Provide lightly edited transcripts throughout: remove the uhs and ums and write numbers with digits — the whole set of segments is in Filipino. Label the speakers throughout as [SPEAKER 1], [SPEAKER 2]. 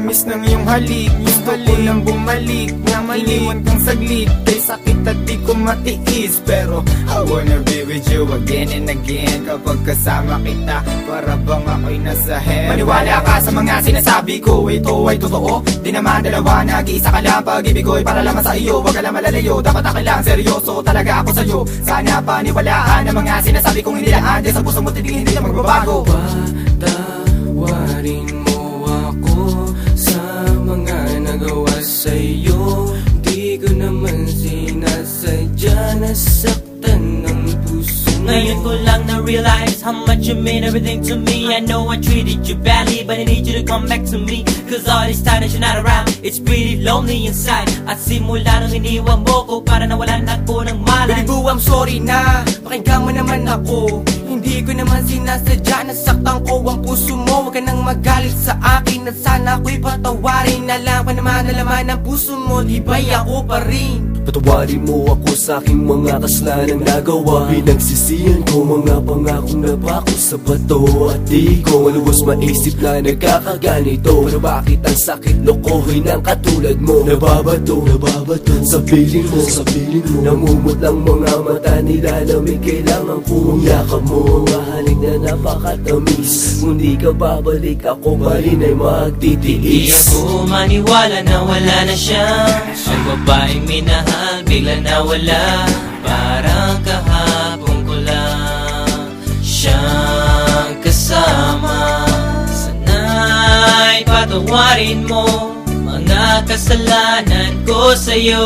[SPEAKER 1] tamis ng iyong halik. Gusto ko nang bumalik, na maliwan kang saglit. Kay sakit at di ko matiis, pero I wanna be with you again and again. Kapag kasama kita, para bang ako'y nasa heaven. Maniwala ka sa mga sinasabi ko, ito ay totoo. Di naman dalawa, nag-iisa ka lang. Pag-ibig ko'y para lamang sa iyo, wag ka lang malalayo. Dapat ako lang, seryoso talaga ako sa'yo. Sana paniwalaan ang mga sinasabi kong hindi lang andyan sa puso mo, hindi na magbabago.
[SPEAKER 2] Patawarin mo ako sa mga nagawa sa'yo. Di ko naman sinasadya, nasaktan ng puso mo.
[SPEAKER 3] Ngayon ko lang na-realize how much you mean everything to me. I know I treated you badly, but I need you to come back to me. Cause all this time that you're not around, it's pretty lonely inside. At simula nang iniwan mo ko, para nawalan ako ng malay.
[SPEAKER 2] Baby boo, I'm sorry na, pakinggan mo naman ako. Hindi ko naman sinasadya, nasaktan ko ang puso mo. Huwag ka nang magalit sa akin, at sana ako'y patawarin. Alam ko naman na laman ng puso mo, di ba'y ako pa rin?
[SPEAKER 4] Patawarin mo ako sa aking mga kasalanan nagawa. Pinagsisihan ko mga pangakong napako sa bato. At di ko maluwas maisip na nagkakaganito. Pero bakit ang sakit lokohin ng katulad mo? Nababato sa piling mo, namumot lang mga mata nila. Lamig kailangan kong yakap mo. Mahalik na napakatamis. Kung di ka babalik, ako pa rin ay magtitiis.
[SPEAKER 3] Di ako maniwala na wala na siya. Ang babaeng minahal bigla nawala. Parang kahapon ko lang siyang kasama. Sana'y patawarin mo mga kasalanan ko sa'yo.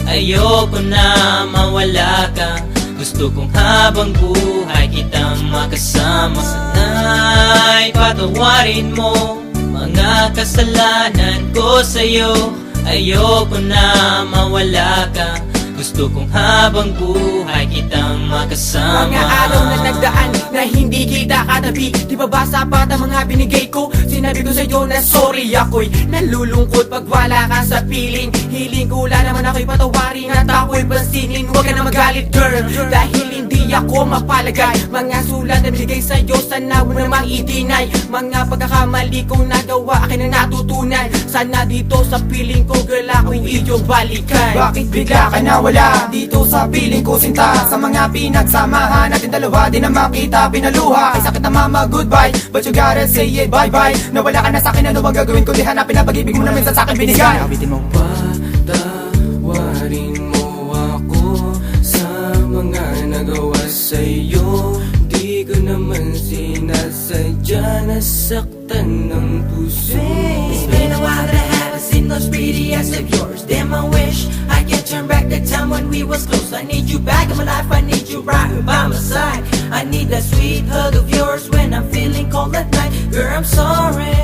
[SPEAKER 3] Ayoko na mawala ka. Gusto kong habang buhay kitang makasama. Sana'y patawarin mo mga kasalanan ko sa'yo. Ayoko na mawala ka. Gusto kong habang buhay kitang makasama.
[SPEAKER 2] Mga araw na nagdaan na hindi kita katabi. Di ba ba sapat ang mga binigay ko? Sinabi ko sa'yo na sorry, ako'y nalulungkot pag wala ka sa piling. Hiling ko lang naman ako'y patawarin at ako'y pansinin. Huwag ka na magalit girl, dahil hindi ako mapalagay. Mga sulat na binigay sa'yo, sana mo namang i-deny. Mga pagkakamali kong nagawa, akin na natutunan. Sana dito sa piling ko girl, ako'y iyong balikan.
[SPEAKER 1] Bakit bigla ka nawala dito sa piling ko sinta? Sa mga pinagsamahan natin dalawa, di na makita pinaluha. Ay sakit na mama, goodbye, but you gotta say it, bye-bye. Nawala ka na sa'kin, ano bang gagawin ko? Di hanapin na pag-ibig mo na minsan sa'kin binigay. Awitin mo.
[SPEAKER 2] Patawarin mo ako sa mga nagawa sa'yo. Di ko naman sinasadya, nasaktan ng puso.
[SPEAKER 3] It's been a while that I haven't seen those pretty eyes of yours. Damn, I wish I could turn back the time when we was close. I need you back in my life, I need you right by my side. I need that sweet hug of yours when I'm feeling cold at night. Girl, I'm sorry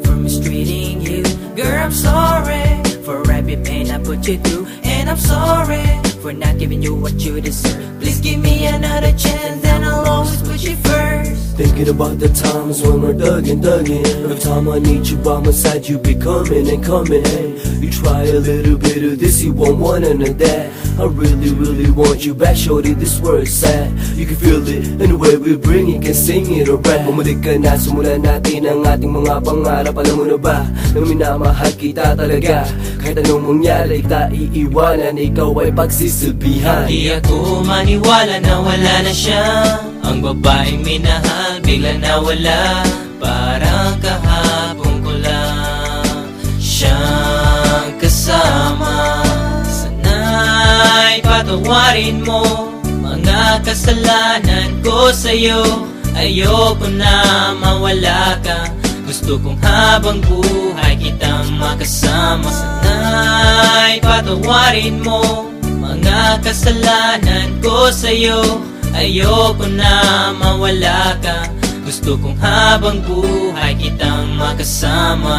[SPEAKER 3] for mistreating you. Girl, I'm sorry for every pain I put you through. And I'm sorry for not giving you what you deserve. Please give me another chance and I'll always put you first.
[SPEAKER 4] Thinking about the times when we're thuggin'. Every time I need you by my side, you be coming and coming. Hey, you try a little bit of this, you won't want none of that. I really want you back, shorty, this word's sad. You can feel it, and the way we bring it, can sing it or rap. Bumalik ka na, sumulan natin ang ating mga pangarap. Alam mo na ba, na minamahal kita talaga. Kahit anong mangyari, kita iiwanan, ikaw ay pagsisilbihan.
[SPEAKER 3] Di ako maniwala na wala na siya. Ang babaeng minahal bigla nawala. Parang kahapon ko lang siyang kasama. Sana'y patawarin mo mga kasalanan ko sa'yo. Ayoko na mawala ka. Gusto kong habang buhay kitang makasama. Sana'y patawarin mo mga kasalanan ko sa'yo. Ayoko na mawala ka. Gusto kong habang buhay kitang makasama.